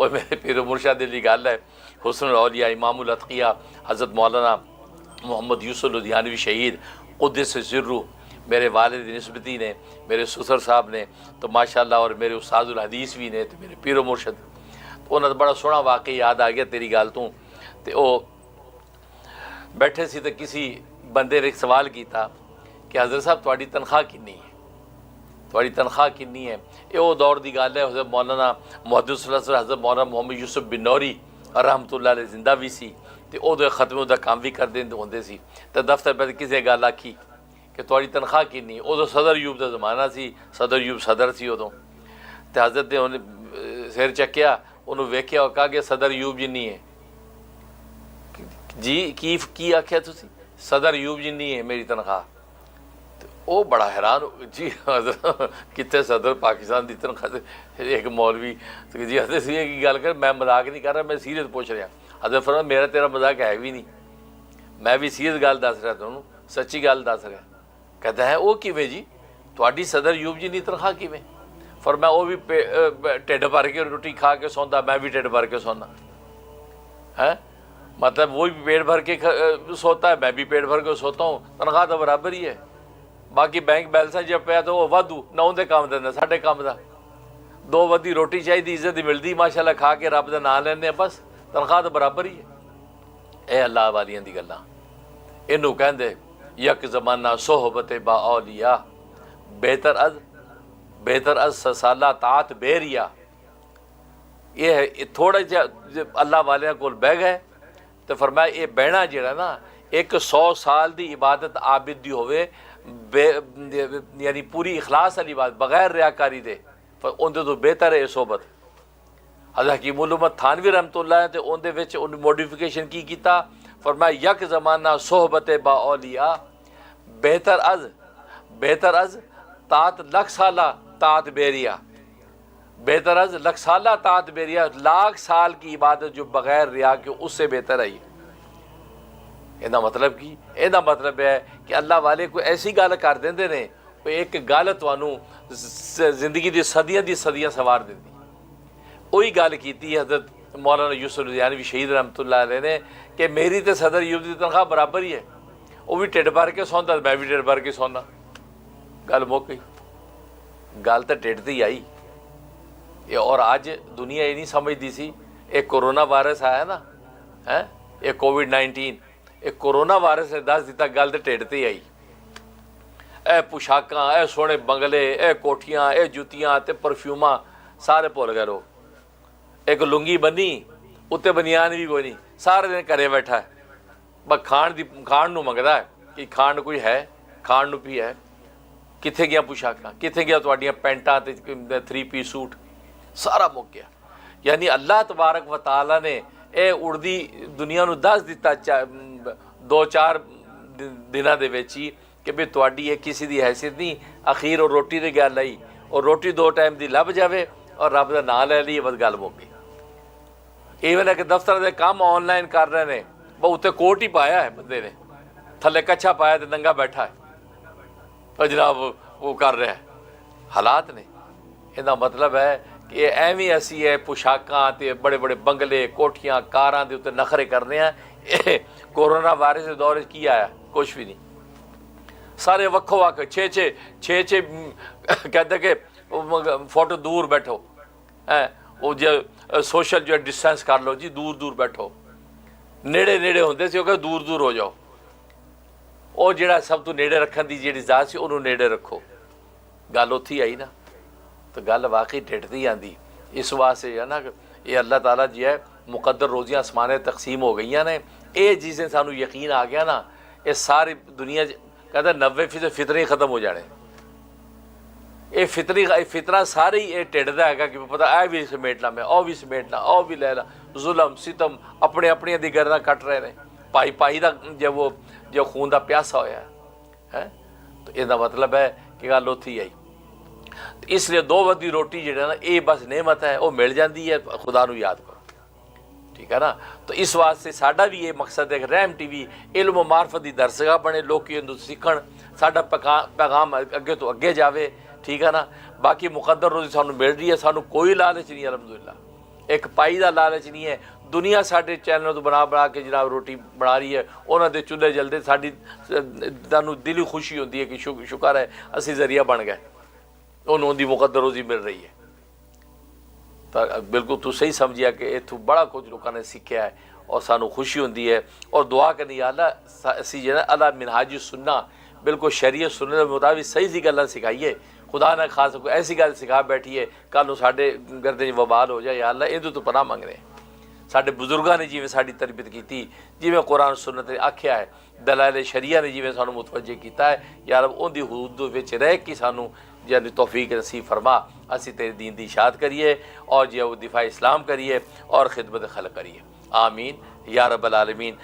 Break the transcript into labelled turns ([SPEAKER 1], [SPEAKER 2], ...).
[SPEAKER 1] और मेरे पीर मुर्शद दी गल है। हुस्नुल औलिया इमामुल अतकिया हज़रत मौलाना मोहम्मद यूसुफ लुधियानवी शहीद क़ुद्दस सिर्रु मेरे वालिद निस्बती ने, मेरे ससुर साहब ने तो माशाअल्लाह, और मेरे उस्तादुल हदीस भी ने, तो मेरे पीर मुर्शद, तो उन्होंने बड़ा सोहना वाकई याद आ गया तेरी गल तो। वो बैठे सी तो किसी बंदे ने एक सवाल किया कि हज़रत साहब तुहाडी तनख्वाह कितनी है, तुहाडी तनख्वाह कितनी है। ये वो दौर की गल है, हज़रत मौलाना मुहद्दिस हज़रत मौलाना मोहम्मद यूसुफ बिनौरी रहमतुल्लाह अलैह जिंदा भी सी, तो उदो खत्मे का काम भी करते होंगे सी। तो दफ्तर पर किसी गल आखी कि तुहाडी तनख्वाह कितनी, उदो सदर यूब का जमाना सी, सदर यूब सदर सी उदों। तो हज़रत ने उन्हें सिर चक्या, उन्होंने वेख्या और कहा कि सदर यूब जिन्नी है जी, की आख्या तुसी, सदर यूब जिन्नी है मेरी तनख्वाह। तो वो बड़ा हैरान जी कितने सदर पाकिस्तान की तनख्वाह से। एक मौलवी तो जी हजरत सी की गल कर, मैं मजाक नहीं कर रहा, मैं सीरियस पूछ रहा। हजरत फरमा मेरा तेरा मजाक है भी नहीं, मैं भी सीरियस गल दस रहा, तुहानू सच्ची गल दस रहा। कहता है वो किवें जी, तुहाडी सदर यूब जिन्नी तनख्वाह किवें। फरमाया वो भी ढिड भर के रोटी खा के सौंदा, मैं भी ढिड भर के सौंदा है, मतलब वो भी पेट भर के सोता है, मैं भी पेट भर के सोता हूँ, तनख्वाह तो बराबर ही है। बाकी बैंक बैलेंस जब पाया तो वो वाधू ना उनके काम देना साढ़े काम का, दो वधी रोटी चाहिए, इज्जत मिलती माशाल्लाह, खा के रब का नाम लेने, बस तनख्वाह तो बराबर ही है। यह अल्लाह वालियां दी गल्लां, इनू कहंदे यक जमाना सोहबत बा औलिया बेहतर अज ससाला तात बेरिया। ये है थोड़ा जिहा अल्लाह वालियां कोल बह गए तो फरमाया ये बहना जिहड़ा ना, एक 100 साल की इबादत आबिद दी होवे, यानी पूरी इखलास वाली बात बगैर रियाकारी दे, उनके तो बेहतर है सोहबत। हज़रत हकीमुल उम्मत थानवी रहमतुल्लाह है, तो उनके विच उन्हें मॉडिफिकेशन की किया, फरमाया यक ज़माना सोहबत बा औलिया बेहतर अज तात लख साला तात बेरिया। बेहतर अज लख साला तात बेरिया, लाख साल की इबादत जो बगैर रिया के उससे बेहतर है। ਇਹਦਾ मतलब की, ਇਹਦਾ मतलब है कि अल्लाह वाले कोई ऐसी गल कर देंदे ने, एक गल तुहानू जिंदगी दी सदियां सवार देंदी। वही गल की हज़रत मौलाना यूसुफ लुधियानवी शहीद रहमतुल्लाह अलैह ने कि मेरी तो सदर यूब की तनख्वाह बराबर ही है, वो भी ढिड भर के सौंदा, मैं भी ढिड भर के सौंदा। गल मुक गई, गल तो ढिड दी आई। और अज दुनिया ये नहीं समझती सी, एक कोरोना वायरस आया ना है, ये कोविड-19, एक कोरोना वायरस ने दस दिता, गल तो ढिड ते आई। ए पोशाकां, ए सोहने बंगले, ए कोठियां, ए जुत्तियां ते परफ्यूमा सारे भुल गए लोग। एक लुंगी बनी उत्ते बनियान भी कोई नहीं, सारे दिन घरे बैठा है, बस खाण नूं मंगदा है कि खाण कोई है, खाण नूं भी है। कित्थे गया पोशाकां, कित्थे गया तुहाडियां पैंटां ते 3 पीस सूट, सारा मुक गया। यानी अल्लाह तबारक व तआला ने यह उड़दी दुनिया नूं दस दिता 2-4 दिनां दे विच ही कि भी तुहाडी ये किसी की हैसियत नहीं। अखीर और रोटी की गल आई, और रोटी 2 टाइम की लभ जाए और रब का नाम ले ली, बस गल मुक गई। ईवन एक दफ्तर के काम ऑनलाइन कर रहे हैं, वो उत्ते कोट ही पाया है बंदे ने, थले कच्छा पाया तो नंगा बैठा है, और जनाब वो कर रहा है। हालात ने, इसका मतलब है कि एवं असी है पोशाकां ते बड़े बड़े बंगले कोठियां कारां दे उत्ते नखरे करने हैं। कोरोना वायरस के दौर की आया, कुछ भी नहीं, सारे वक्खो वक् 6-6 कहते कि फोटो दूर बैठो है, वो जो सोशल जो डिस्टेंस कर लो जी, दूर दूर बैठो। नेड़े नेड़े होंदे सी, वो दूर दूर हो जाओ। वो जिहड़ा सब तो नेड़े रखने की जिहड़ी जात सी उन्होंने नेड़े रखो। गल उत्थे आई ना, तो गल वाकई ढिड दी आंदी। इस वास्ते है ना, ये अल्लाह ताला जी है मुकद्दर रोज़ियां आसमाने तकसीम हो गई ने, ये जिसें सानू यकीन आ गया ना, ये सारी दुनिया कहते 90% फितरे ही खत्म हो जाने। ये फितरा सारे ही ये ढिड दा हैगा कि पता ऐ भी समेटना, मैं ओ भी समेटना, ओ भी लै ला, जुल्म सितम अपने अपनियां दी गर्दां कट रहे हैं। पाई दा जो खून का प्यासा होया है, तो इसका मतलब है कि गल उत्थे ही आई। इसलिए 2 वक्त की रोटी जी ना, ये बस नेमत है, वो मिल जाती है, खुदा नूं याद करो, ठीक है ना। तो इस वास्ते साडा भी ये मकसद है कि रहम टीवी इल्म मार्फत की दरसगाह बने, लोग इहनूं सीखण, साडा पैगाम अगे तो अगे जाए, ठीक है ना। बाकी मुकद्दर रोज़ी सानूं मिल रही है, सानूं कोई लालच नहीं अलहमदुलिल्लाह, एक पाई का लालच नहीं है। दुनिया साढ़े चैनलों तो बना बना के जनाब रोटी बना रही है, उन्होंने चूल्हे जलते, साड़ी सानू दिली खुशी होती है कि शुक्र है असी जरिया बन गए, उन्होंने उनकी मुकद्दर रोजी मिल रही है। तो बिल्कुल तू सही समझिया कि इतों बड़ा कुछ लोगों ने सीखा है और सानू खुशी होती है। और दुआ करनी अल्लाह असी जो है अल्लाह मिनहाज सुन्ना बिल्कुल शरीयत सुन्नत के मुताबिक सही सी गल्लां सिखाइए। खुदा ना खास कोई ऐसी गल सिखा बैठिए कल नूं साडे गर्दे च वबाल हो जाए। या अल्लाह इहदे तो पनाह मंगने। साडे बुजुर्गों ने जिवें साडी तरबियत की, जिवें कुरान सुन्नत ने आख्या है, दलाइल शरिया ने जिवें सानू मुतवज्जे किया है, या रब उहदी हुदूद विच रह के सानू यानी तौफीक नसीब फरमा, असी तेरे दीन की इशाअत करिए और जो वो दिफा इस्लाम करिए और खिदमत खल्क करिए। आमीन या रब्बल आलमीन।